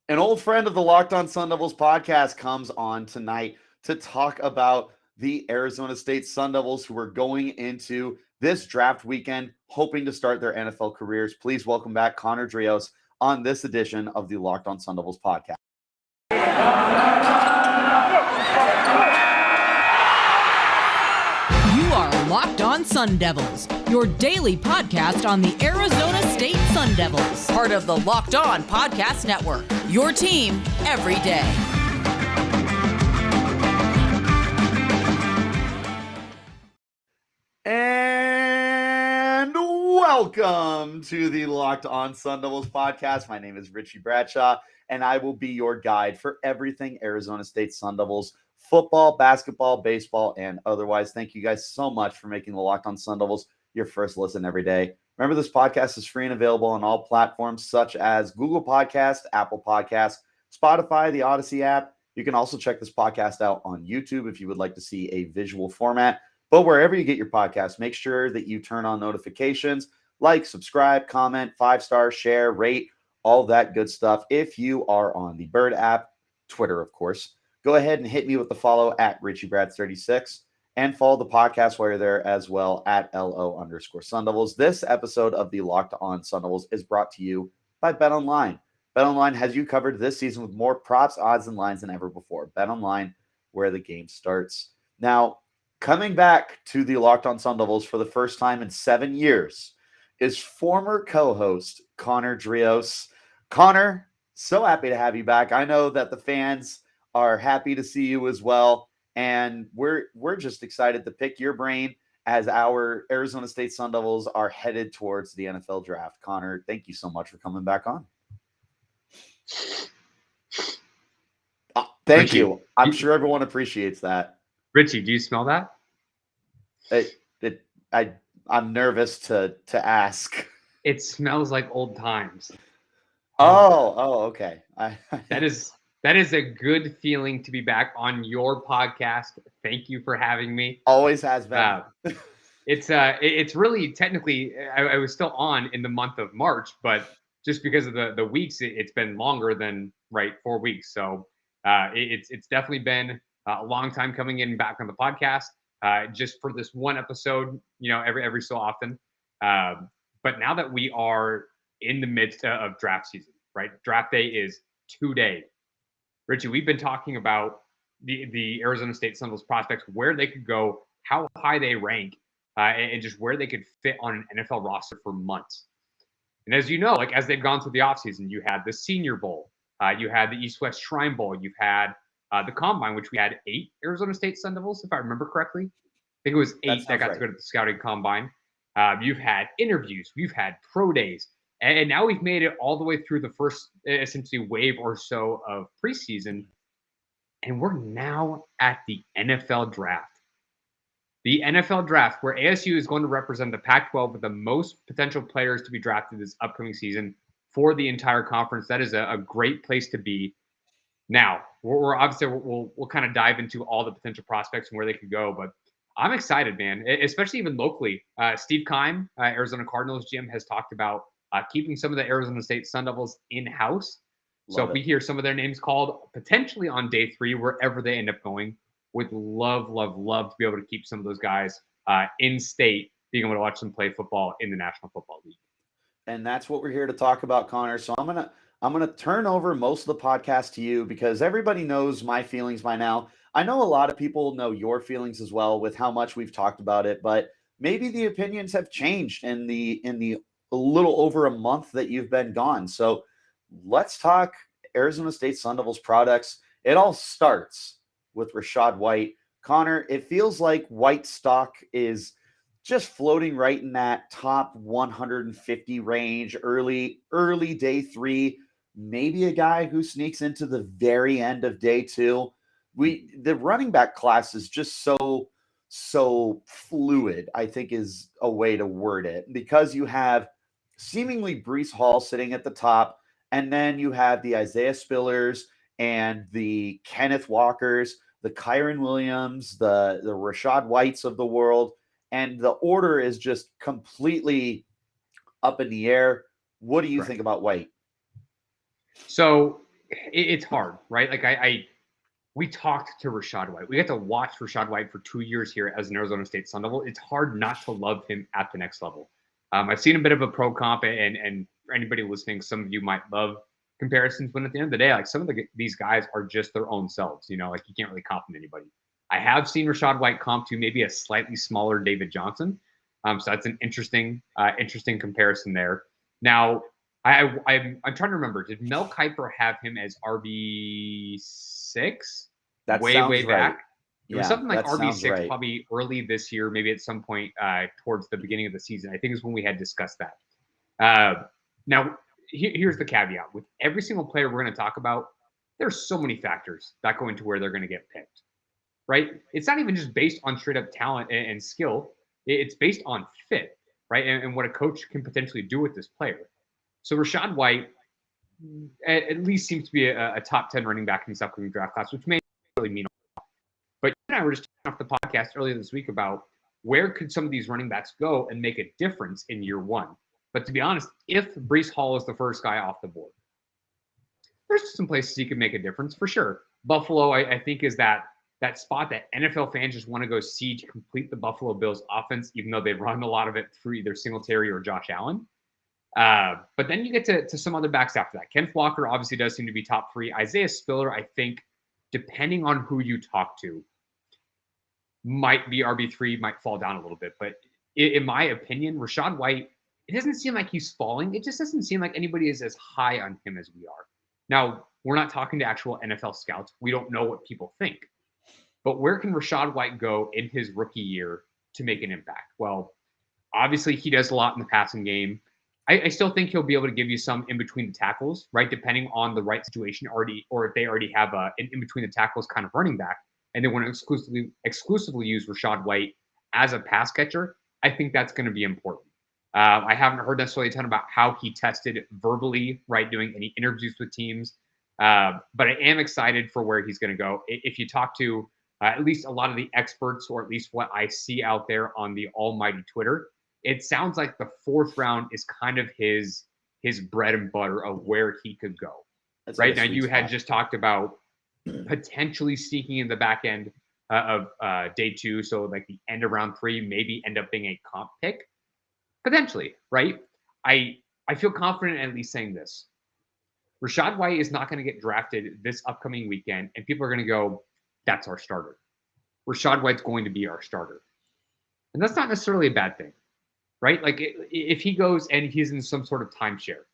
An old friend of the Locked On Sun Devils podcast comes on tonight to talk about the Arizona State Sun Devils, who are going into this draft weekend hoping to start their NFL careers. Please welcome back Connor Dreos on this edition of the Locked On Sun Devils podcast. You are Locked On Sun Devils, your daily podcast on the Arizona State Sun Devils, part of the Locked On Podcast Network, your team every day. And welcome to the Locked On Sun Devils podcast. My name is Richie Bradshaw, and I will be your guide for everything Arizona State Sun Devils football, basketball, baseball, and otherwise. Thank you guys so much for making the Locked On Sun Devils your first listen every day. Remember, this podcast is free and available on all platforms such as Google Podcast, Apple Podcast, Spotify, the Odyssey app. You can also check this podcast out on YouTube if you would like to see a visual format. But wherever you get your podcast, make sure that you turn on notifications, like, subscribe, comment, 5-star, share, rate, all that good stuff. If you are on the Bird app, Twitter, of course, go ahead and hit me with the follow at RichieBrad36 and follow the podcast while you're there as well at LO_Sun Devils. This episode of the Locked On Sun Devils is brought to you by BetOnline. BetOnline has you covered this season with more props, odds, and lines than ever before. BetOnline, where the game starts. Now, coming back to the Locked On Sun Devils for the first time in 7 years is former co-host Connor Dreos. Connor, so happy to have you back. I know that the fans are happy to see you as well, and we're just excited to pick your brain as our Arizona State Sun Devils are headed towards the NFL draft. Connor, thank you so much for coming back on. Thank Richie, you. I'm sure everyone appreciates that. Richie, do you smell that? I'm nervous to ask. It smells like old times. Okay. That is a good feeling to be back on your podcast. Thank you for having me. Always has been. It's really technically I was still on in the month of March, but just because of the weeks, it's been longer than 4 weeks. So it's definitely been a long time coming in back on the podcast. Just for this one episode, every so often. But now that we are in the midst of draft season, right? Draft day is today. Richie, we've been talking about the Arizona State Sun Devils prospects, where they could go, how high they rank, and just where they could fit on an NFL roster for months. And as you know, as they've gone through the offseason, you had the Senior Bowl, you had the East-West Shrine Bowl, you've had the Combine, which we had 8 Arizona State Sun Devils, if I remember correctly. I think it was 8 that got to go to the Scouting Combine. You've had interviews, we've had pro days, and now we've made it all the way through the first, essentially, wave or so of preseason, and we're now at the NFL draft. The NFL draft, where ASU is going to represent the Pac-12 with the most potential players to be drafted this upcoming season for the entire conference. That is a great place to be. Now, we're obviously we'll kind of dive into all the potential prospects and where they could go, but I'm excited, man, especially even locally. Steve Keim, Arizona Cardinals GM, has talked about keeping some of the Arizona State Sun Devils in-house. So if we hear some of their names called potentially on day 3, wherever they end up going, would love to be able to keep some of those guys in state, being able to watch them play football in the National Football League. And that's what we're here to talk about, Connor. So I'm gonna turn over most of the podcast to you, because everybody knows my feelings by now. I know a lot of people know your feelings as well with how much we've talked about it, but maybe the opinions have changed in the a little over a month that you've been gone. So let's talk Arizona State Sun Devils products. It all starts with Rachaad White. Connor, it feels like White stock is just floating right in that top 150 range, early day 3, maybe a guy who sneaks into the very end of day 2. The running back class is just so fluid, I think is a way to word it, because you have seemingly Breece Hall sitting at the top, and then you have the Isaiah Spillers and the Kenneth Walkers, the Kyron Williams, the Rachaad Whites of the world, and the order is just completely up in the air. What do you think about White? So it's hard, right? Like we talked to Rachaad White. We got to watch Rachaad White for 2 years here as an Arizona State Sun Devil. It's hard not to love him at the next level. I've seen a bit of a pro comp, and for anybody listening, some of you might love comparisons, but at the end of the day, like some of these guys are just their own selves. Like you can't really compliment anybody. I have seen Rachaad White comp to maybe a slightly smaller David Johnson, so that's an interesting comparison there. Now, I'm trying to remember. Did Mel Kiper have him as RB6? That way sounds back. Right. It was something like RB6 right. probably early this year, maybe at some point towards the beginning of the season. I think is when we had discussed that. Now, here's the caveat. With every single player we're going to talk about, there's so many factors that go into where they're going to get picked, right? It's not even just based on straight up talent and skill. It's based on fit, right? And what a coach can potentially do with this player. So Rachaad White at least seems to be a top 10 running back in this upcoming draft class, which may really mean a lot. But you and I were just talking off the podcast earlier this week about where could some of these running backs go and make a difference in year one. But to be honest, if Breece Hall is the first guy off the board, there's some places he could make a difference for sure. Buffalo, I think, is that spot that NFL fans just want to go see to complete the Buffalo Bills offense, even though they run a lot of it through either Singletary or Josh Allen. But then you get to some other backs after that. Kenneth Walker obviously does seem to be top 3. Isaiah Spiller, I think, depending on who you talk to, might be RB3, might fall down a little bit. But in my opinion, Rachaad White, it doesn't seem like he's falling. It just doesn't seem like anybody is as high on him as we are. Now, we're not talking to actual NFL scouts. We don't know what people think. But where can Rachaad White go in his rookie year to make an impact? Well, obviously, he does a lot in the passing game. I still think he'll be able to give you some in between the tackles, right? Depending on the right situation already, or if they already have an in between the tackles kind of running back, and they want to exclusively use Rachaad White as a pass catcher. I think that's going to be important. I haven't heard necessarily a ton about how he tested verbally, right, doing any interviews with teams, but I am excited for where he's going to go. If you talk to at least a lot of the experts, or at least what I see out there on the almighty Twitter, it sounds like the 4th round is kind of his bread and butter of where he could go. That's right now, you had just talked about potentially sneaking in the back end of day 2, so like the end of round 3, maybe end up being a comp pick, potentially, right? I feel confident at least saying this: Rachaad White is not going to get drafted this upcoming weekend, and people are going to go, "That's our starter." Rachaad White's going to be our starter, and that's not necessarily a bad thing. Right? Like if he goes and he's in some sort of timeshare,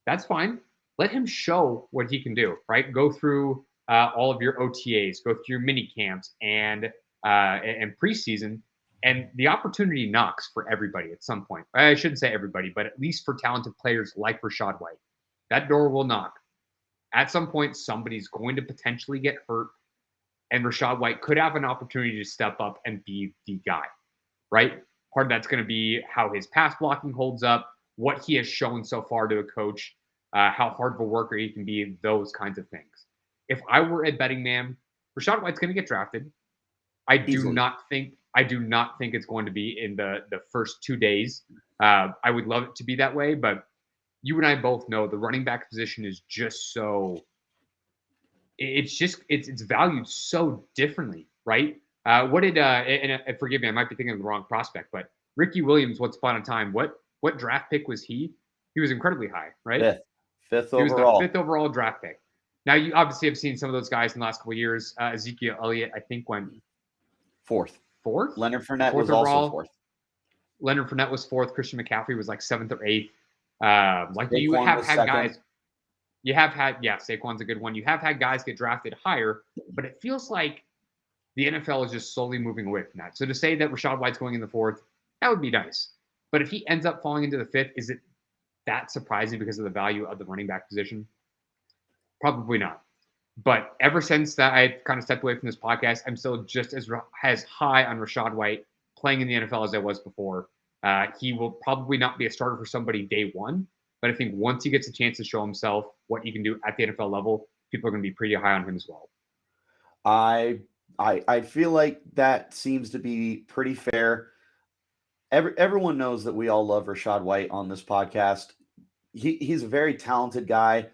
that's fine. Let him show what he can do, right? Go through all of your OTAs, go through your mini camps and preseason, and the opportunity knocks for everybody at some point. I shouldn't say everybody, but at least for talented players like Rachaad White, that door will knock. At some point, somebody's going to potentially get hurt, and Rachaad White could have an opportunity to step up and be the guy, right? Part of that's going to be how his pass blocking holds up, what he has shown so far to a coach, how hard of a worker he can be, those kinds of things. If I were a betting man, Rachaad White's going to get drafted. I do not think it's going to be in the first 2 days. I would love it to be that way, but you and I both know the running back position is just so. It's valued so differently, right? What did and forgive me, I might be thinking of the wrong prospect, but Ricky Williams, once upon a time, what draft pick was he? He was incredibly high, right? Fifth he overall. Was the 5th overall draft pick. Now you obviously have seen some of those guys in the last couple of years. Ezekiel Elliott, I think, went 4th. Leonard Fournette was also 4th. Leonard Fournette was 4th. Christian McCaffrey was like 7th or 8th. Like Saquon you have had second. guys. You have had, Saquon's a good one. You have had guys get drafted higher, but it feels like the NFL is just slowly moving away from that. So to say that Rachaad White's going in the 4th, that would be nice. But if he ends up falling into the 5th, is it that surprising because of the value of the running back position? Probably not. But ever since that I kind of stepped away from this podcast, I'm still just as high on Rachaad White playing in the NFL as I was before. He will probably not be a starter for somebody day 1, but I think once he gets a chance to show himself what he can do at the NFL level, people are going to be pretty high on him as well. I feel like that seems to be pretty fair. Everyone knows that we all love Rachaad White on this podcast. He's a very talented guy.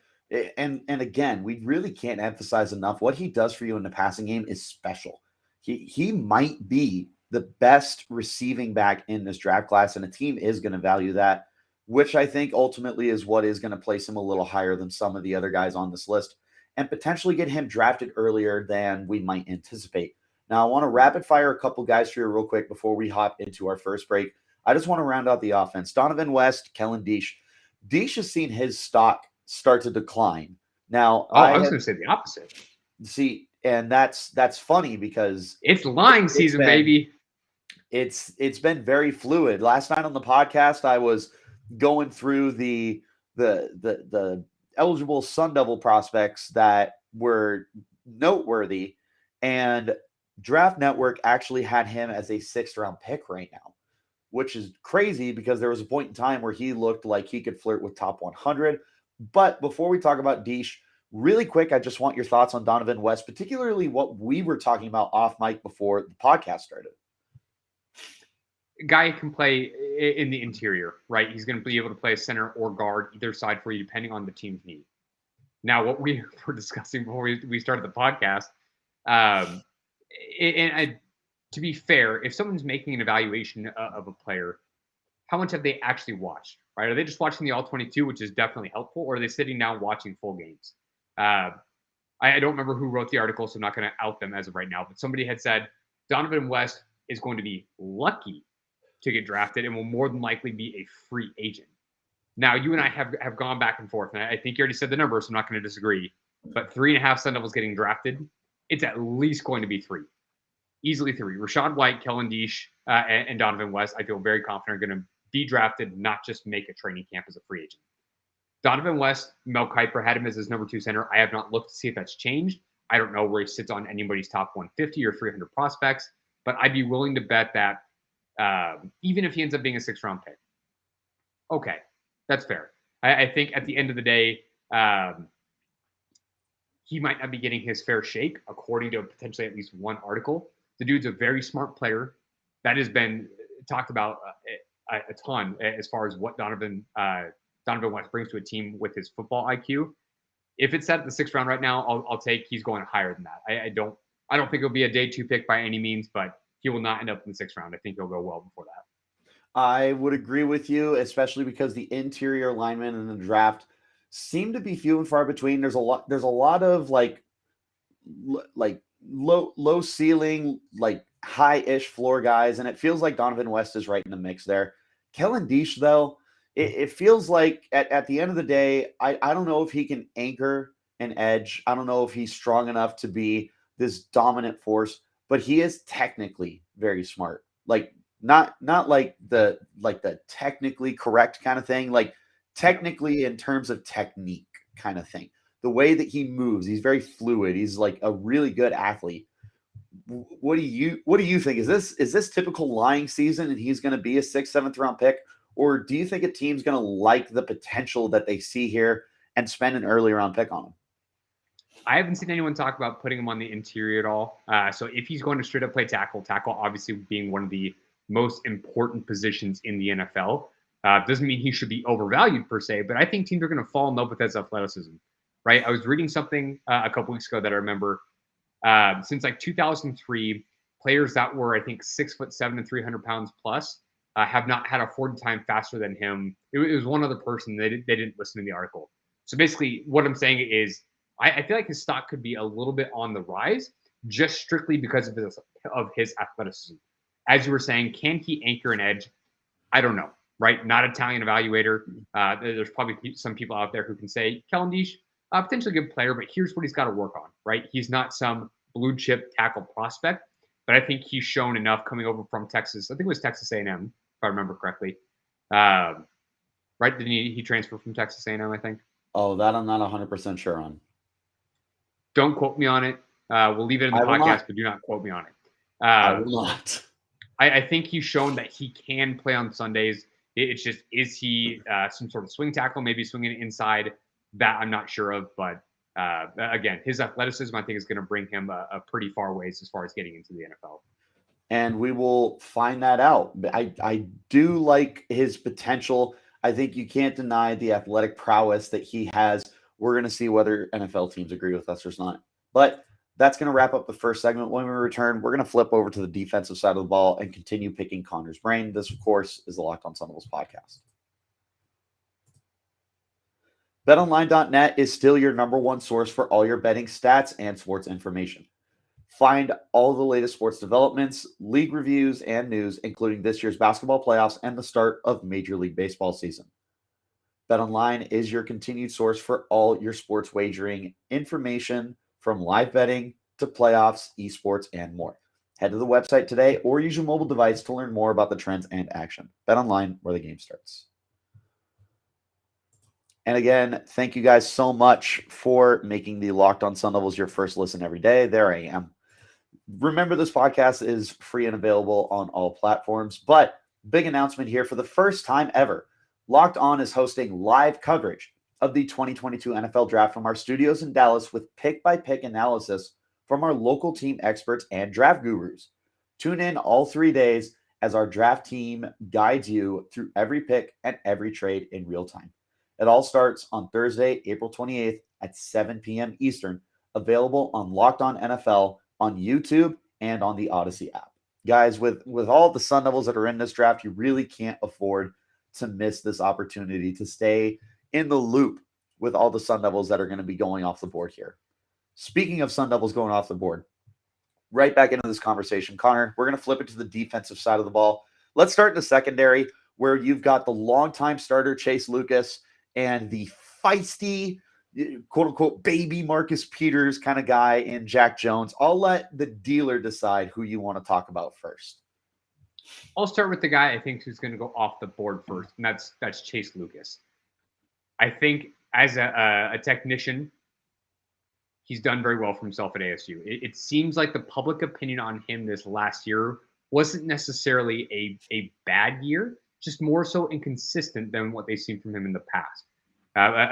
And again, we really can't emphasize enough what he does for you in the passing game is special. He might be the best receiving back in this draft class, and a team is going to value that, which I think ultimately is what is going to place him a little higher than some of the other guys on this list and potentially get him drafted earlier than we might anticipate. Now, I want to rapid fire a couple guys for you real quick before we hop into our first break. I just want to round out the offense. Dohnovan West, Kellen Diesch. Diesch has seen his stock start to decline. Now, I was going to say the opposite. See, and that's funny because it's lying season, baby. It's been very fluid. Last night on the podcast, I was going through the eligible Sun Devil prospects that were noteworthy, and Draft Network actually had him as a 6th round pick right now, which is crazy because there was a point in time where he looked like he could flirt with top 100. But before we talk about Diesch, really quick, I just want your thoughts on Dohnovan West, particularly what we were talking about off mic before the podcast started. Guy can play in the interior, right? He's going to be able to play center or guard, either side for you, depending on the team's need. Now, what we were discussing before we started the podcast, to be fair, if someone's making an evaluation of a player, how much have they actually watched, right? Are they just watching the All-22, which is definitely helpful, or are they sitting down watching full games? I don't remember who wrote the article, so I'm not going to out them as of right now, but somebody had said Dohnovan West is going to be lucky to get drafted and will more than likely be a free agent. Now, you and I have gone back and forth, and I think you already said the number, so I'm not going to disagree, but 3.5 Sun Devils getting drafted, it's at least going to be 3. Easily 3. Rachaad White, Kellen Diesch, and Dohnovan West, I feel very confident are going to be drafted, not just make a training camp as a free agent. Dohnovan West, Mel Kiper had him as his number 2 center. I have not looked to see if that's changed. I don't know where he sits on anybody's top 150 or 300 prospects, but I'd be willing to bet that even if he ends up being a 6th round pick. Okay, that's fair. I think at the end of the day, he might not be getting his fair shake, according to potentially at least one article. The dude's a very smart player. That has been talked about a ton as far as what Dohnovan West brings to a team with his football IQ. If it's set at the 6th round right now, I'll take he's going higher than that. I don't think it'll be a day 2 pick by any means, but he will not end up in the 6th round. I think he'll go well before that. I would agree with you, especially because the interior linemen in the draft seem to be few and far between. There's a lot of like low ceiling, like high-ish floor guys, and it feels like Dohnovan West is right in the mix there. Kellen Diesch, though, it feels like at the end of the day, I don't know if he can anchor an edge. I don't know if he's strong enough to be this dominant force, but he is technically very smart. Like not like the technically correct kind of thing, like technically in terms of technique kind of thing. The way that he moves, he's very fluid. He's like a really good athlete. What do you think? Is this typical lying season and he's going to be a 6th, 7th round pick? Or do you think a team's going to like the potential that they see here and spend an early round pick on him? I haven't seen anyone talk about putting him on the interior at all. So if he's going to straight up play tackle obviously being one of the most important positions in the NFL, doesn't mean he should be overvalued per se, but I think teams are going to fall in love with his athleticism, right? I was reading something a couple weeks ago that I remember since like 2003, players that were, I think, 6'7" and 300 pounds plus have not had a 40 time faster than him. It was one other person. They didn't listen to the article. So basically what I'm saying is I feel like his stock could be a little bit on the rise just strictly because of his athleticism. As you were saying, can he anchor an edge? I don't know, right? Not Italian evaluator. There's probably some people out there who can say, Kellen Diesch, potentially good player, but here's what he's got to work on, right? He's not some blue chip tackle prospect, but I think he's shown enough coming over from Texas. I think it was Texas A&M, if I remember correctly. Right? Didn't he transfer from Texas A&M, I think? Oh, that I'm not 100% sure on. Don't quote me on it. We'll leave it in the podcast, but do not quote me on it. I will not. I think he's shown that he can play on Sundays. It's just, is he some sort of swing tackle, maybe swinging it inside? That I'm not sure of. But again, his athleticism, I think, is going to bring him a pretty far ways as far as getting into the NFL. And we will find that out. I do like his potential. I think you can't deny the athletic prowess that he has we're going to see whether NFL teams agree with us or not. But that's going to wrap up the first segment. When we return, we're going to flip over to the defensive side of the ball and continue picking Connor's brain. This, of course, is the Locked On Sun Devils podcast. BetOnline.net is still your number one source for all your betting stats and sports information. Find all the latest sports developments, league reviews, and news, including this year's basketball playoffs and the start of Major League Baseball season. BetOnline is your continued source for all your sports wagering information, from live betting to playoffs, esports, and more. Head to the website today or use your mobile device to learn more about the trends and action. BetOnline, where the game starts. And again, thank you guys so much for making the Locked On Sun Devils your first listen every day. There I am. Remember, this podcast is free and available on all platforms, but big announcement here. For the first time ever, Locked On is hosting live coverage of the 2022 NFL Draft from our studios in Dallas with pick-by-pick analysis from our local team experts and draft gurus. Tune in all 3 days as our draft team guides you through every pick and every trade in real time. It all starts on Thursday, April 28th at 7 p.m. Eastern, available on Locked On NFL on YouTube and on the Odyssey app. Guys, with all the Sun Devils that are in this draft, you really can't afford to miss this opportunity to stay in the loop with all the Sun Devils that are going to be going off the board here. Speaking of Sun Devils going off the board, right back into this conversation, Connor, we're going to flip it to the defensive side of the ball. Let's start in the secondary, where you've got the longtime starter Chase Lucas and the feisty, quote-unquote, baby Marcus Peters kind of guy in Jack Jones. I'll let the dealer decide who you want to talk about first. I'll start with the guy I think who's going to go off the board first, and that's Chase Lucas. I think as a technician, he's done very well for himself at ASU. It seems like the public opinion on him this last year wasn't necessarily a bad year, just more so inconsistent than what they've seen from him in the past.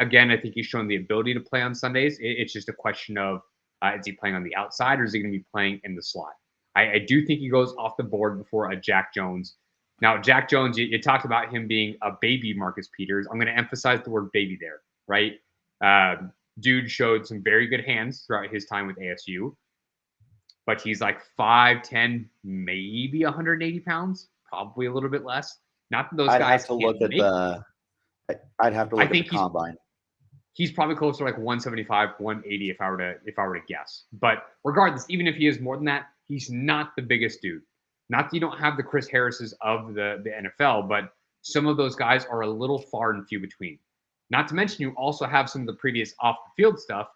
Again, I think he's shown the ability to play on Sundays. It's just a question of, is he playing on the outside or is he going to be playing in the slot? I do think he goes off the board before a Jack Jones. Now, Jack Jones, you talked about him being a baby Marcus Peters. I'm going to emphasize the word baby there, right? Dude showed some very good hands throughout his time with ASU, but he's like 5'10", maybe 180 pounds, probably a little bit less. Not that those guys I'd have to look at the combine. He's probably closer to like 175, 180 if I were to guess. But regardless, even if he is more than that, he's not the biggest dude. Not that you don't have the Chris Harrises of the NFL, but some of those guys are a little far and few between. Not to mention, you also have some of the previous off-the-field stuff,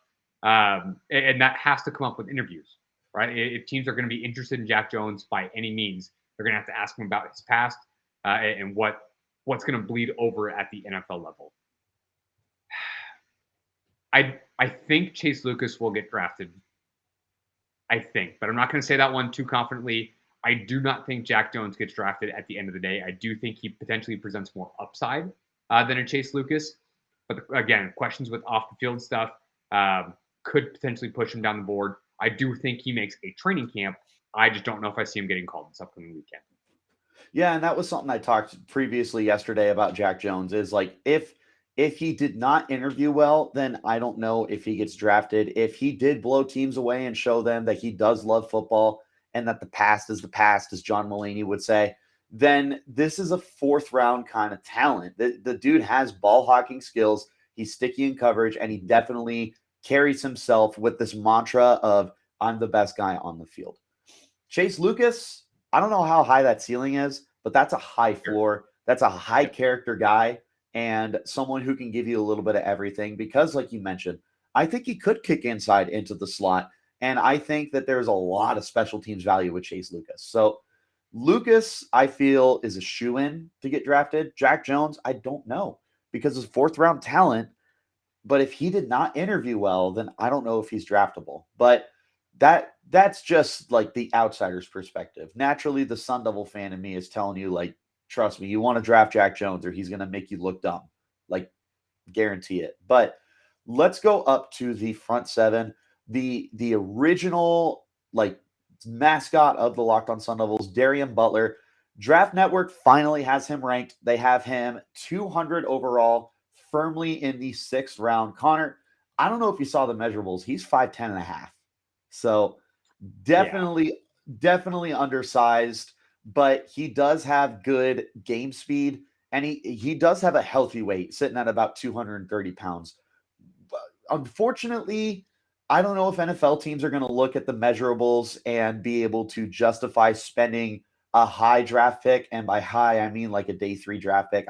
and that has to come up with interviews, right? If teams are going to be interested in Jack Jones by any means, they're going to have to ask him about his past and what's going to bleed over at the NFL level. I think Chase Lucas will get drafted. I think, but I'm not going to say that one too confidently. I do not think Jack Jones gets drafted at the end of the day. I do think he potentially presents more upside than a Chase Lucas. But again, questions with off-the-field stuff could potentially push him down the board. I do think he makes a training camp. I just don't know if I see him getting called this upcoming weekend. Yeah, and that was something I talked previously yesterday about Jack Jones is like if he did not interview well, then I don't know if he gets drafted. If he did blow teams away and show them that he does love football and that the past is the past, as John Mulaney would say, then this is a fourth round kind of talent. The dude has ball hawking skills. He's sticky in coverage, and he definitely carries himself with this mantra of I'm the best guy on the field. Chase Lucas, I don't know how high that ceiling is, but that's a high floor. That's a high character guy and someone who can give you a little bit of everything because, like you mentioned, I think he could kick inside into the slot. And I think that there's a lot of special teams value with Chase Lucas. So Lucas, I feel, is a shoo-in to get drafted. Jack Jones, I don't know because he's fourth round talent. But if he did not interview well, then I don't know if he's draftable. But that's just like the outsider's perspective. Naturally, the Sun Devil fan in me is telling you, like, trust me, you want to draft Jack Jones or he's going to make you look dumb. Like, guarantee it. But let's go up to the front seven. The original, like, mascot of the Locked On Sun Devils, Darien Butler. Draft Network finally has him ranked. They have him 200 overall, firmly in the 6th round. Connor, I don't know if you saw the measurables. He's 5'10 and a half. So definitely undersized, but he does have good game speed, and he does have a healthy weight, sitting at about 230 pounds. But unfortunately, I don't know if NFL teams are going to look at the measurables and be able to justify spending a high draft pick, and by high I mean like a day 3 draft pick.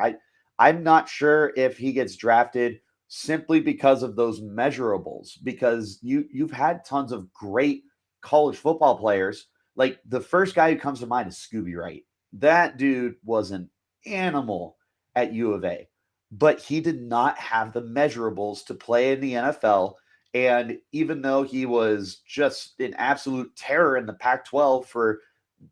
I'm not sure if he gets drafted simply because of those measurables, because you've had tons of great college football players. Like the first guy who comes to mind is Scooby Wright. That dude was an animal at U of A, but he did not have the measurables to play in the NFL. And even though he was just an absolute terror in the Pac 12 for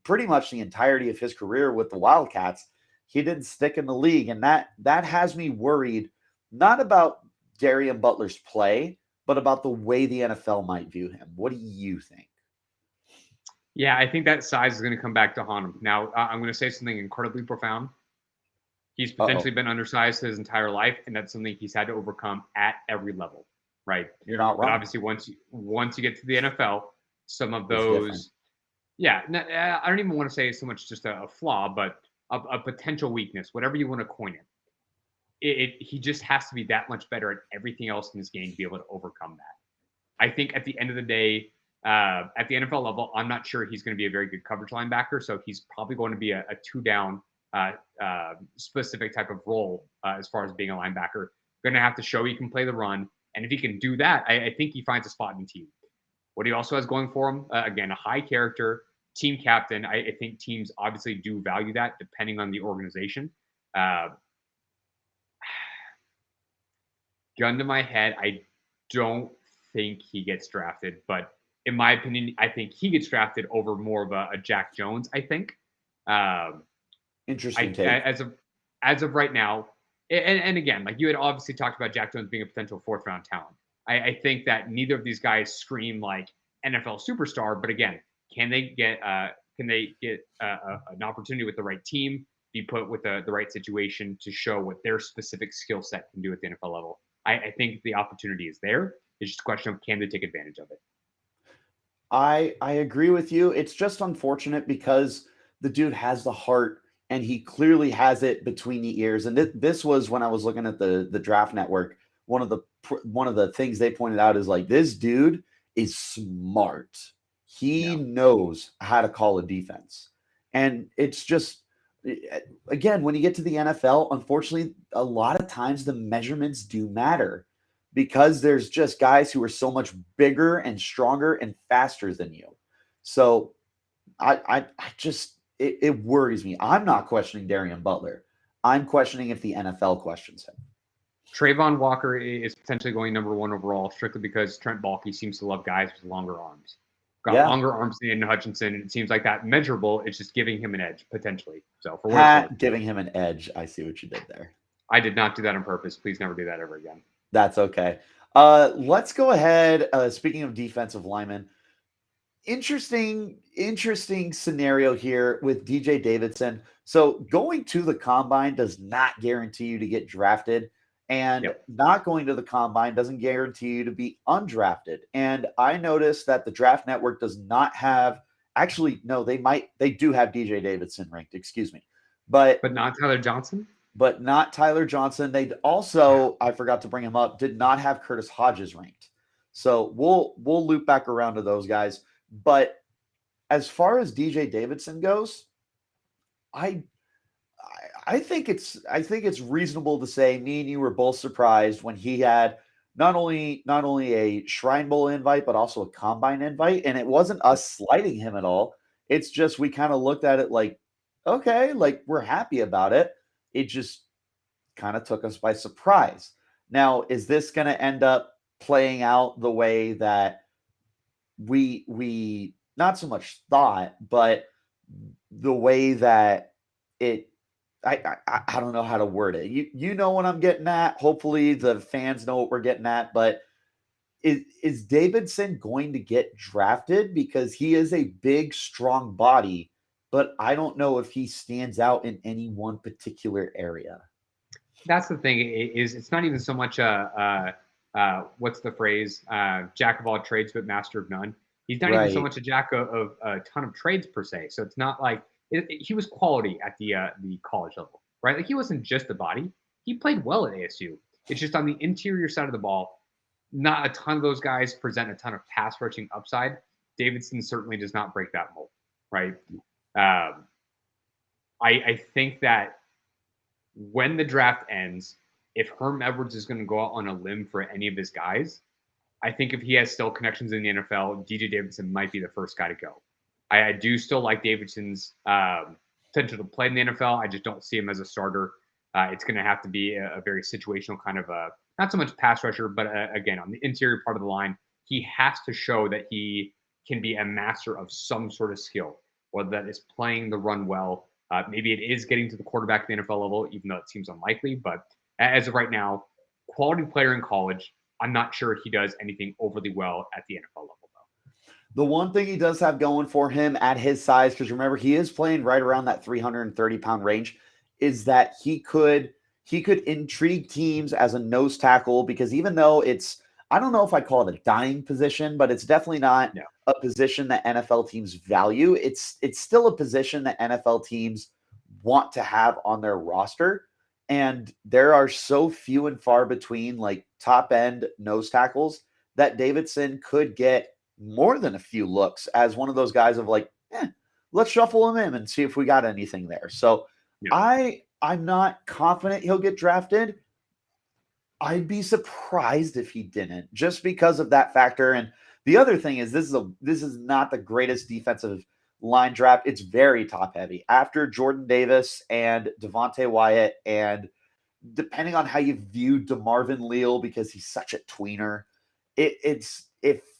pretty much the entirety of his career with the Wildcats, he didn't stick in the league. And that has me worried, not about Darien Butler's play, but about the way the NFL might view him. What do you think? Yeah, I think that size is going to come back to haunt him. Now, I'm going to say something incredibly profound. He's potentially been undersized his entire life, and that's something he's had to overcome at every level, right? You're not wrong. But obviously, once you get to the NFL, some of those, I don't even want to say so much just a flaw, but a potential weakness, whatever you want to coin it. He just has to be that much better at everything else in his game to be able to overcome that. I think at the end of the day, at the NFL level, I'm not sure he's going to be a very good coverage linebacker. So he's probably going to be a 2-down specific type of role as far as being a linebacker. Going to have to show he can play the run. And if he can do that, I think he finds a spot in the team. What he also has going for him, again, a high character, team captain. I think teams obviously do value that depending on the organization. Gun to my head, I don't think he gets drafted, but in my opinion, I think he gets drafted over more of a Jack Jones, I think. Interesting take. As of right now, and again, like you had obviously talked about Jack Jones being a potential 4th-round talent. I think that neither of these guys scream like NFL superstar, but again, can they get an opportunity with the right team, be put with the right situation to show what their specific skill set can do at the NFL level? I think the opportunity is there. It's just a question of can they take advantage of it. I agree with you. It's just unfortunate because the dude has the heart and he clearly has it between the ears. And this was when I was looking at the Draft Network. One of the things they pointed out is like, this dude is smart. He knows how to call a defense. And it's just, again, when you get to the NFL, unfortunately, a lot of times the measurements do matter, because there's just guys who are so much bigger and stronger and faster than you. So I just, it worries me. I'm not questioning Darien Butler. I'm questioning if the NFL questions him. Trayvon Walker is potentially going number 1 overall strictly because Trent Baalke seems to love guys with longer arms. Got longer arms than Aiden Hutchinson, and it seems like that measurable is just giving him an edge, potentially. So for what giving him an edge. I see what you did there. I did not do that on purpose. Please never do that ever again. That's okay. Let's go ahead. Speaking of defensive linemen, interesting scenario here with DJ Davidson. So going to the combine does not guarantee you to get drafted, and not going to the combine doesn't guarantee you to be undrafted. And I noticed that the Draft Network does not have, actually, no, they do have DJ Davidson ranked, excuse me. But not Tyler Johnson? But not Tyler Johnson. They also, I forgot to bring him up, did not have Curtis Hodges ranked. So we'll loop back around to those guys. But as far as DJ Davidson goes, I think it's reasonable to say me and you were both surprised when he had not only a Shrine Bowl invite, but also a combine invite. And it wasn't us slighting him at all. It's just we kind of looked at it like, okay, like we're happy about it. It just kind of took us by surprise. Now, is this going to end up playing out the way that we not so much thought, but the way that it, I don't know how to word it. You know what I'm getting at. Hopefully the fans know what we're getting at, but is Davidson going to get drafted? Because he is a big, strong body, but I don't know if he stands out in any one particular area. That's the thing, is it's not even so much what's the phrase? Jack of all trades, but master of none. He's not even so Right. much a jack of a ton of trades per se. So it's not like he was quality at the college level, right? Like he wasn't just a body. He played well at ASU. It's just on the interior side of the ball, not a ton of those guys present a ton of pass rushing upside. Davidson certainly does not break that mold, right? I think that when the draft ends, if Herm Edwards is going to go out on a limb for any of his guys, I think if he has still connections in the NFL, DJ Davidson might be the first guy to go. I do still like Davidson's potential to play in the NFL. I just don't see him as a starter. It's going to have to be a very situational kind of not so much pass rusher, but again, on the interior part of the line, he has to show that he can be a master of some sort of skill, whether that is playing the run well. Maybe it is getting to the quarterback at the NFL level, even though it seems unlikely. But as of right now, quality player in college. I'm not sure he does anything overly well at the NFL level, though. The one thing he does have going for him at his size, because remember, he is playing right around that 330-pound range, is that he could intrigue teams as a nose tackle, because even though I don't know if I call it a dying position, but it's definitely not a position that NFL teams value. It's still a position that NFL teams want to have on their roster. And there are so few and far between like top end nose tackles that Davidson could get more than a few looks as one of those guys of like, let's shuffle him in and see if we got anything there. So I'm not confident he'll get drafted. I'd be surprised if he didn't, just because of that factor. And the other thing is this is not the greatest defensive line draft. It's very top heavy. After Jordan Davis and Devontae Wyatt, and depending on how you view DeMarvin Leal, because he's such a tweener, it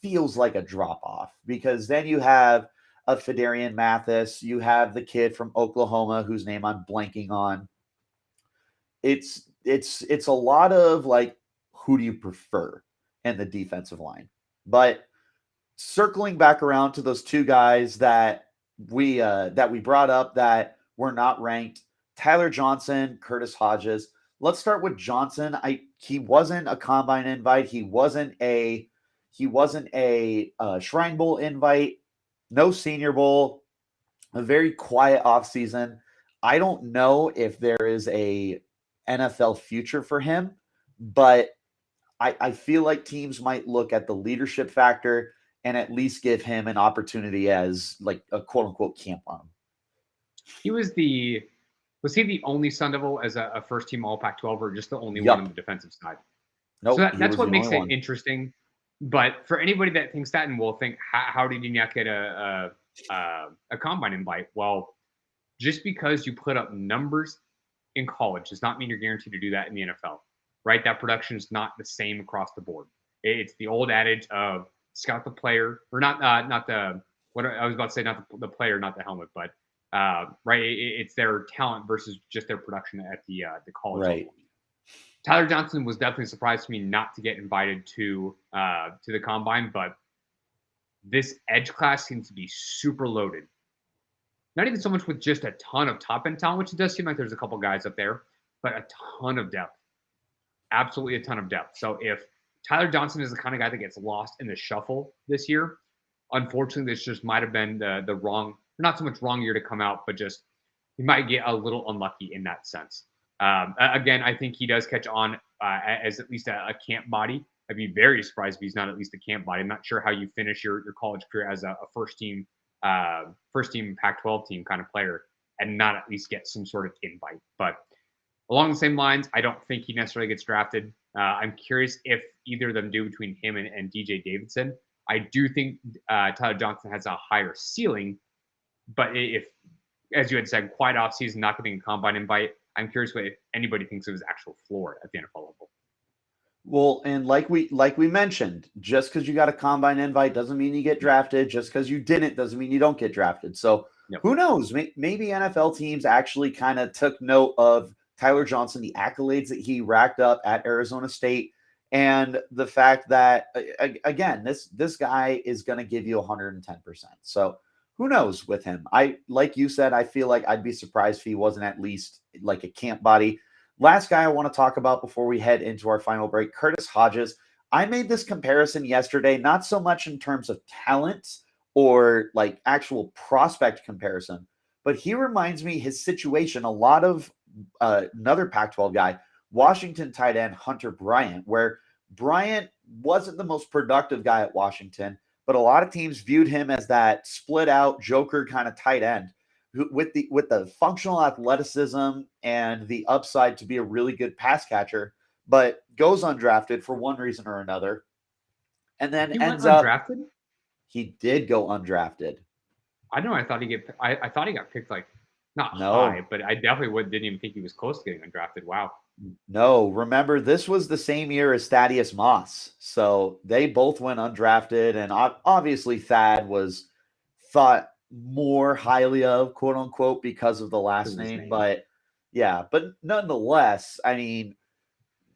feels like a drop off, because then you have a Fedarian Mathis, you have the kid from Oklahoma whose name I'm blanking on. It's a lot of like, who do you prefer in the defensive line? But circling back around to those two guys that we brought up that were not ranked, Tyler Johnson, Curtis Hodges. Let's start with Johnson. He wasn't a combine invite. He wasn't a Shrine Bowl invite. No Senior Bowl. A very quiet offseason. I don't know if there is a NFL future for him, but I feel like teams might look at the leadership factor and at least give him an opportunity as like a quote unquote camp arm. Was he the only Sun Devil as a first team All Pac-12, or just the only one on the defensive side? Nope, so that's what makes it interesting. But for anybody that thinks that and will think, how did he not get a combine invite? Well, just because you put up numbers in college does not mean you're guaranteed to do that in the NFL, right? That production is not the same across the board. It's the old adage of scout the player, or not the, what I was about to say, not the player, not the helmet, but right, it's their talent versus just their production at the college level. Tyler Johnson was definitely a surprise to me not to get invited to the combine, but this edge class seems to be super loaded. Not even so much with just a ton of top end talent, which it does seem like there's a couple guys up there, but a ton of depth. Absolutely a ton of depth. So if Tyler Johnson is the kind of guy that gets lost in the shuffle this year, unfortunately, this just might have been the wrong, not so much wrong year to come out, but just he might get a little unlucky in that sense. Again, I think he does catch on as at least a camp body. I'd be very surprised if he's not at least a camp body. I'm not sure how you finish your college career as a first team Pac-12 team kind of player and not at least get some sort of invite. But along the same lines, I don't think he necessarily gets drafted. I'm curious if either of them do between him and DJ Davidson. I do think Tyler Johnson has a higher ceiling, but if, as you had said, quiet offseason, not getting a combine invite, I'm curious if anybody thinks of his actual floor at the NFL level. Well, and like we mentioned, just because you got a combine invite doesn't mean you get drafted. Just because you didn't doesn't mean you don't get drafted. So who knows? Maybe NFL teams actually kind of took note of Tyler Johnson, the accolades that he racked up at Arizona State, and the fact that, again, this guy is going to give you 110%. So who knows with him? Like you said, I feel like I'd be surprised if he wasn't at least like a camp body. Last guy I want to talk about before we head into our final break, Curtis Hodges. I made this comparison yesterday, not so much in terms of talent or like actual prospect comparison, but he reminds me his situation a lot of another Pac-12 guy, Washington tight end Hunter Bryant, where Bryant wasn't the most productive guy at Washington, but a lot of teams viewed him as that split out joker kind of tight end with the functional athleticism and the upside to be a really good pass catcher, but goes undrafted for one reason or another, and then He went ends up undrafted? he did go undrafted. I know. I thought he got picked like not No. high, but I definitely didn't even think he was close to getting undrafted. Wow. No, remember this was the same year as Thaddeus Moss. So they both went undrafted, and obviously Thad was thought more highly of, quote unquote, because of the last name. But yeah, but nonetheless, I mean,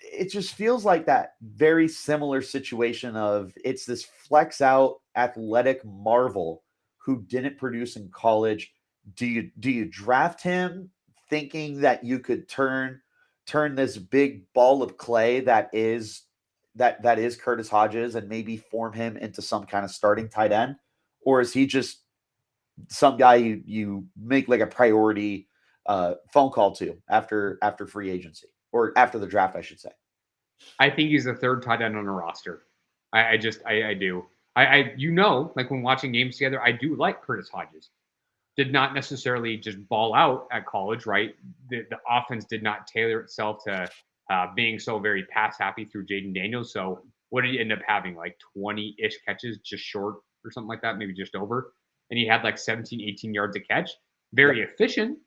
it just feels like that very similar situation of it's this flex out athletic marvel who didn't produce in college. Do you draft him thinking that you could turn this big ball of clay that is Curtis Hodges and maybe form him into some kind of starting tight end? Or is he just some guy you make like a priority phone call to after free agency or after the draft, I should say? I think he's the third tight end on a roster. I do. Like when watching games together, I do like Curtis Hodges. Did not necessarily just ball out at college, right? The offense did not tailor itself to being so very pass happy through Jaden Daniels. So what did he end up having? Like 20-ish catches, just short or something like that, maybe just over. And he had like 17, 18 yards a catch. Very efficient.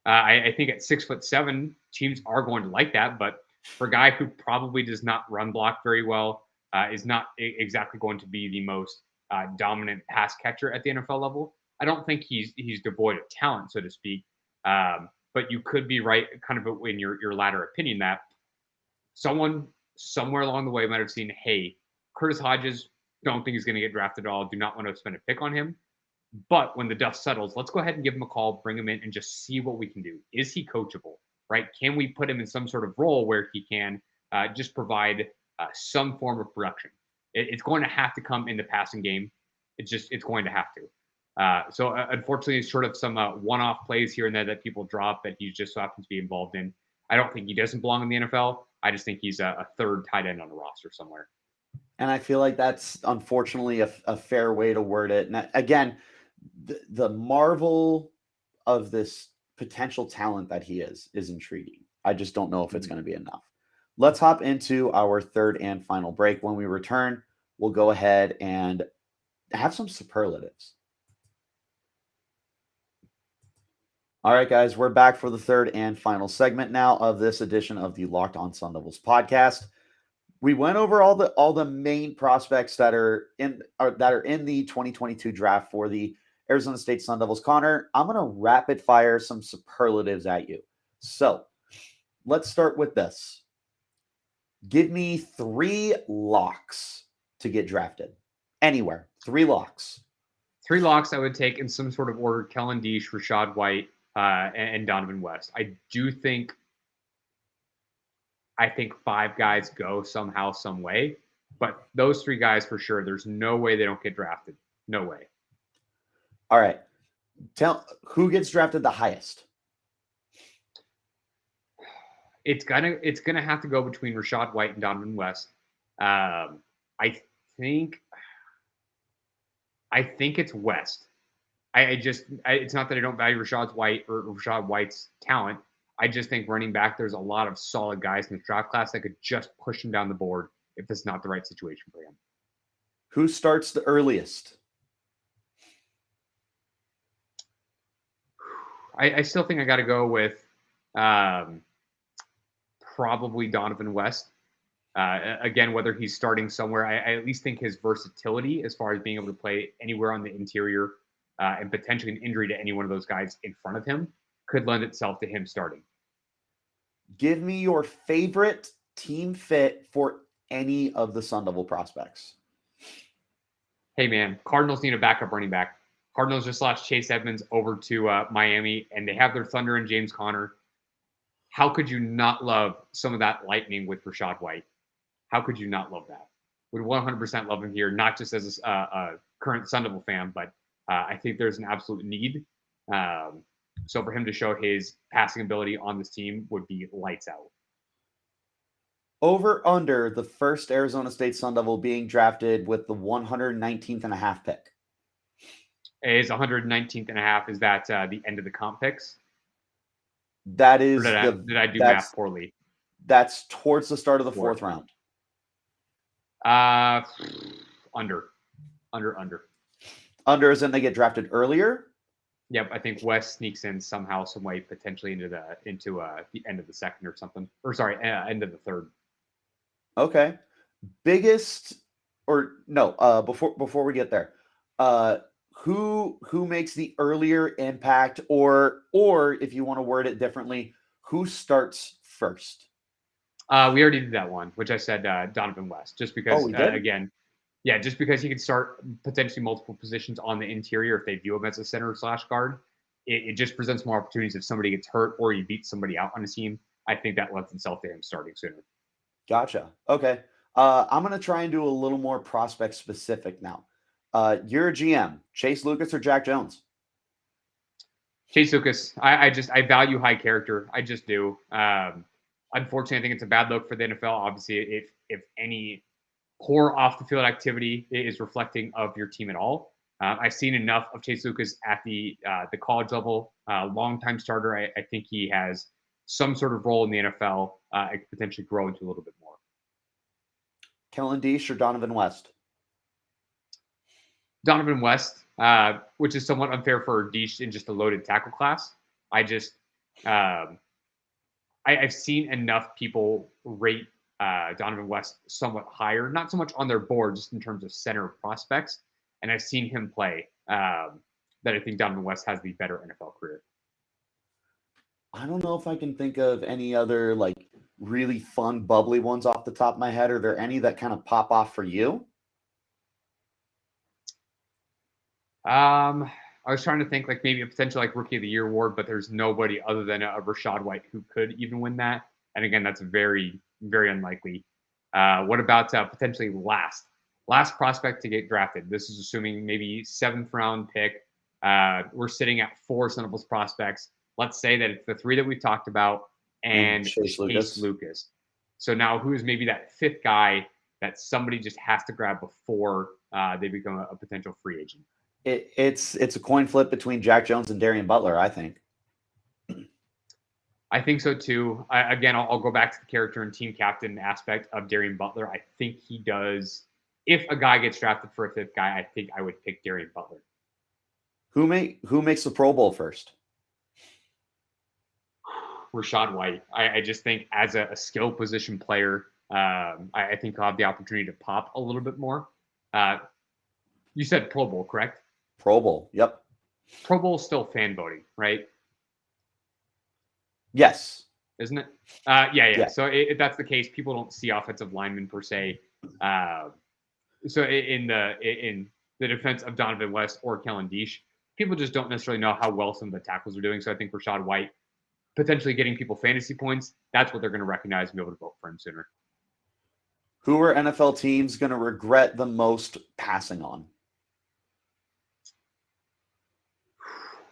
I think at 6'7", teams are going to like that. But for a guy who probably does not run block very well, is not exactly going to be the most dominant pass catcher at the NFL level. I don't think he's devoid of talent, so to speak. But you could be right, kind of in your latter opinion, that someone somewhere along the way might have seen, hey, Curtis Hodges, don't think he's going to get drafted at all. Do not want to spend a pick on him. But when the dust settles, let's go ahead and give him a call, bring him in, and just see what we can do. Is he coachable, right? Can we put him in some sort of role where he can just provide some form of production? It's going to have to come in the passing game. It's going to have to. So unfortunately, it's sort of some one-off plays here and there that people drop that he just so happens to be involved in. I don't think he doesn't belong in the NFL. I just think he's a third tight end on a roster somewhere. And I feel like that's unfortunately a fair way to word it. And again, the marvel of this potential talent that he is intriguing. I just don't know if it's going to be enough. Let's hop into our third and final break. When we return, we'll go ahead and have some superlatives. All right, guys, we're back for the third and final segment now of this edition of the Locked On Sun Devils podcast. We went over all the main prospects that are in the 2022 draft for the Arizona State Sun Devils. Connor, I'm going to rapid fire some superlatives at you. So let's start with this. Give me 3 locks to get drafted anywhere. 3 locks. 3 locks I would take in some sort of order: Kellen Diesch, Rachaad White, and Dohnovan West. I think 5 guys go somehow, some way, but those 3 guys for sure, there's no way they don't get drafted. No way. All right. Tell who gets drafted the highest. It's gonna have to go between Rachaad White and Dohnovan West. I think it's West. It's not that I don't value Rachaad White's talent. I just think running back, there's a lot of solid guys in this draft class that could just push him down the board if it's not the right situation for him. Who starts the earliest? I still think I got to go with probably Dohnovan West. Again, whether he's starting somewhere, I at least think his versatility as far as being able to play anywhere on the interior and potentially an injury to any one of those guys in front of him could lend itself to him starting. Give me your favorite team fit for any of the Sun Devil prospects. Hey, man, Cardinals need a backup running back. Cardinals just lost Chase Edmonds over to Miami, and they have their Thunder and James Conner. How could you not love some of that lightning with Rachaad White? How could you not love that? would 100% love him here, not just as a current Sun Devil fan, but I think there's an absolute need. So for him to show his passing ability on this team would be lights out. Over under the first Arizona State Sun Devil being drafted with the 119th and a half pick. Is 119th and a half, is that the end of the comp picks? That is did I do math poorly? That's towards the start of the fourth round. Under. Under is in they get drafted earlier. Yep, I think West sneaks in somehow, some way, potentially into the end of the second or something. Or sorry, end of the third. Okay. Biggest or no, before we get there, who makes the earlier impact, or if you want to word it differently, who starts first? We already did that one, which I said Dohnovan West, just because again, yeah, just because he could start potentially multiple positions on the interior if they view him as a center / guard. It just presents more opportunities if somebody gets hurt or you beat somebody out on a team. I think that lends itself to him starting sooner. Gotcha. Okay. I'm going to try and do a little more prospect specific now. You're a GM, Chase Lucas or Jack Jones? Chase Lucas. I value high character. I just do. Unfortunately, I think it's a bad look for the NFL. Obviously, if any poor off the field activity is reflecting of your team at all. I've seen enough of Chase Lucas at the college level. Longtime starter. I think he has some sort of role in the NFL. It could potentially grow into a little bit more. Kellen Diesch or Dohnovan West? Dohnovan West, which is somewhat unfair for Diesch in just a loaded tackle class. I've seen enough people rate Dohnovan West somewhat higher, not so much on their board, just in terms of center prospects. And I've seen him play that I think Dohnovan West has the better NFL career. I don't know if I can think of any other like really fun, bubbly ones off the top of my head. Are there any that kind of pop off for you? I was trying to think like maybe a potential like Rookie of the Year award, but there's nobody other than a Rachaad White who could even win that. And again, that's very, very unlikely. What about potentially last prospect to get drafted? This is assuming maybe 7th round pick. We're sitting at 4 Sun Devils prospects. Let's say that it's the 3 that we've talked about and Chase Lucas. So now who is maybe that 5th guy that somebody just has to grab before they become a potential free agent? It's a coin flip between Jack Jones and Darien Butler, I think. I think so too. I'll go back to the character and team captain aspect of Darien Butler. I think he does. If a guy gets drafted for a 5th guy, I think I would pick Darien Butler. Who makes the Pro Bowl first? Rachaad White. I just think as a skill position player, I think he'll have the opportunity to pop a little bit more. You said Pro Bowl, correct? Pro Bowl, yep. Pro Bowl is still fan voting, right? Yes. Isn't it? Yeah. So if that's the case, people don't see offensive linemen per se. So in the defense of Dohnovan West or Kellen Diesch, people just don't necessarily know how well some of the tackles are doing. So I think Rachaad White potentially getting people fantasy points, that's what they're going to recognize and be able to vote for him sooner. Who are NFL teams going to regret the most passing on?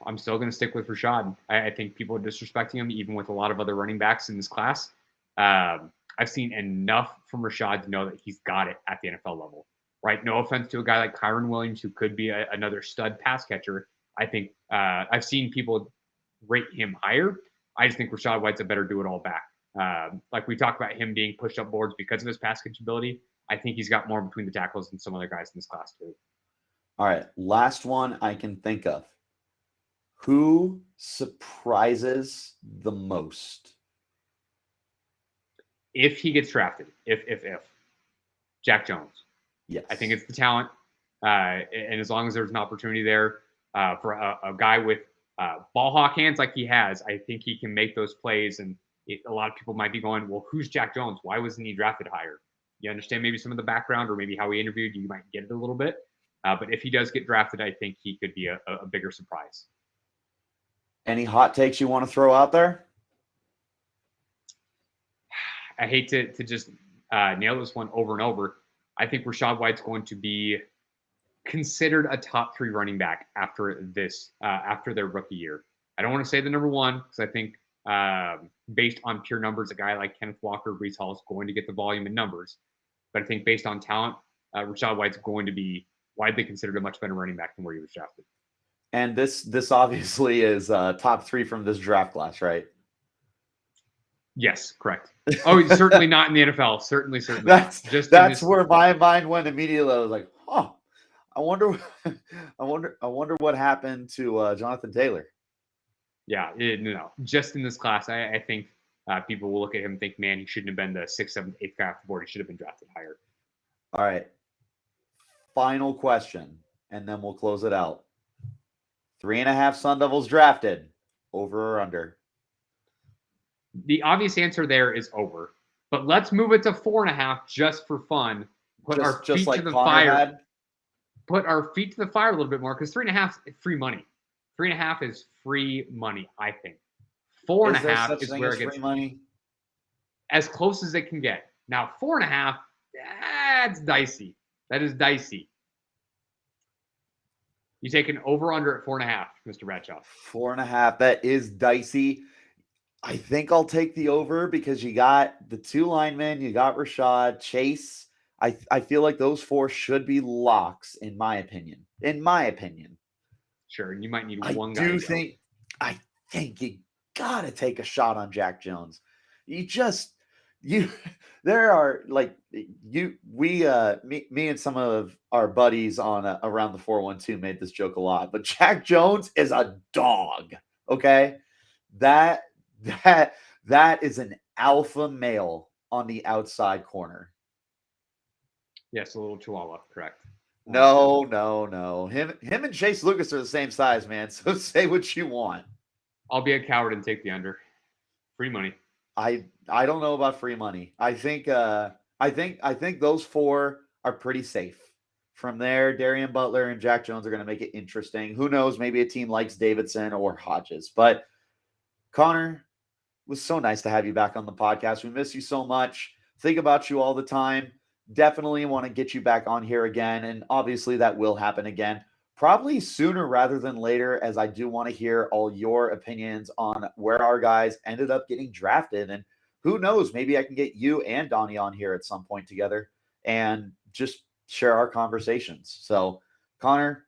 I'm still going to stick with Rachaad. I think people are disrespecting him, even with a lot of other running backs in this class. I've seen enough from Rachaad to know that he's got it at the NFL level, right? No offense to a guy like Kyron Williams, who could be another stud pass catcher. I think I've seen people rate him higher. I just think Rachaad White's a better do-it-all back. Like we talked about him being pushed up boards because of his pass catch ability. I think he's got more between the tackles than some other guys in this class too. All right, last one I can think of. Who surprises the most? If he gets drafted, if Jack Jones. Yes. I think it's the talent. And as long as there's an opportunity there for a guy with ball hawk hands like he has, I think he can make those plays. And a lot of people might be going, well, who's Jack Jones? Why wasn't he drafted higher? You understand maybe some of the background or maybe how he interviewed, you might get it a little bit. But if he does get drafted, I think he could be a bigger surprise. Any hot takes you want to throw out there? I hate to just nail this one over and over. I think Rachaad White's going to be considered a top 3 running back after their rookie year. I don't want to say the number 1 because I think based on pure numbers, a guy like Kenneth Walker, Breece Hall is going to get the volume and numbers. But I think based on talent, Rachaad White's going to be widely considered a much better running back than where he was drafted. And this obviously is top 3 from this draft class, right? Yes, correct. Oh, certainly not in the NFL. Certainly that's where my mind went immediately. I was like, "Oh, I wonder what happened to Jonathan Taylor." Yeah, no. Just in this class, I think people will look at him and think, man, he shouldn't have been the 6th, 7th, 8th guy off the board. He should have been drafted higher. All right. Final question, and then we'll close it out. 3.5 Sun Devils drafted, over or under? The obvious answer there is over. But let's move it to 4.5 just for fun. Put our feet to the fire. Put our feet to the fire a little bit more because 3.5 is free money. 3.5 is free money, I think. 4.5 is where it gets free money. As close as it can get. Now 4.5, that's dicey. That is dicey. You take an over/under at 4.5, Mr. Bradshaw. 4.5. That is dicey. I think I'll take the over because you got the 2 linemen, you got Rachaad, Chase. I feel like those 4 should be locks, in my opinion. Sure, and you might need one guy. I think you gotta take a shot on Jack Jones. Me and some of our buddies on around the 412 made this joke a lot, but Jack Jones is a dog. Okay, that is an alpha male on the outside corner. Yes, a little chihuahua, correct. No. Him and Chase Lucas are the same size, man. So say what you want. I'll be a coward and take the under. Free money. I don't know about free money. I think those 4 are pretty safe. From there, Darien Butler and Jack Jones are going to make it interesting. Who knows? Maybe a team likes Davidson or Hodges. But Connor, it was so nice to have you back on the podcast. We miss you so much. Think about you all the time. Definitely want to get you back on here again. And obviously that will happen again. Probably sooner rather than later, as I do want to hear all your opinions on where our guys ended up getting drafted. And who knows, maybe I can get you and Donnie on here at some point together and just share our conversations. So, Connor,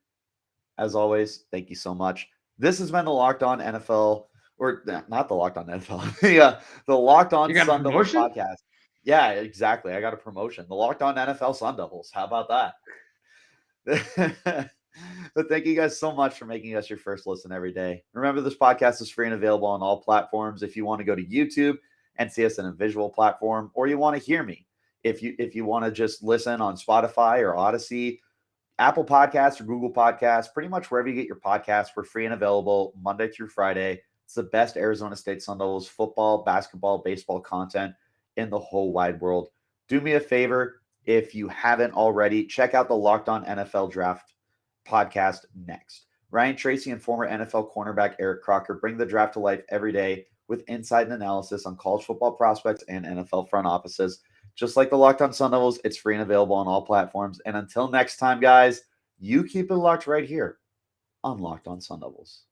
as always, thank you so much. This has been the Locked On NFL, or not the Locked On NFL, the Locked On Sun Devils podcast. Yeah, exactly. I got a promotion. The Locked On NFL Sun Devils. How about that? But thank you guys so much for making us your first listen every day. Remember, this podcast is free and available on all platforms. If you want to go to YouTube and see us in a visual platform, or you want to hear me, if you want to just listen on Spotify or Odyssey, Apple Podcasts or Google Podcasts, pretty much wherever you get your podcasts, we're free and available Monday through Friday. It's the best Arizona State Sun Devils football, basketball, baseball content in the whole wide world. Do me a favor, if you haven't already, check out the Locked On NFL Draft podcast next. Ryan Tracy and former NFL cornerback Eric Crocker bring the draft to life every day with insight and analysis on college football prospects and NFL front offices. Just like the Locked On Sun Devils, it's free and available on all platforms. And until next time, guys, you keep it locked right here on Locked On Sun Devils.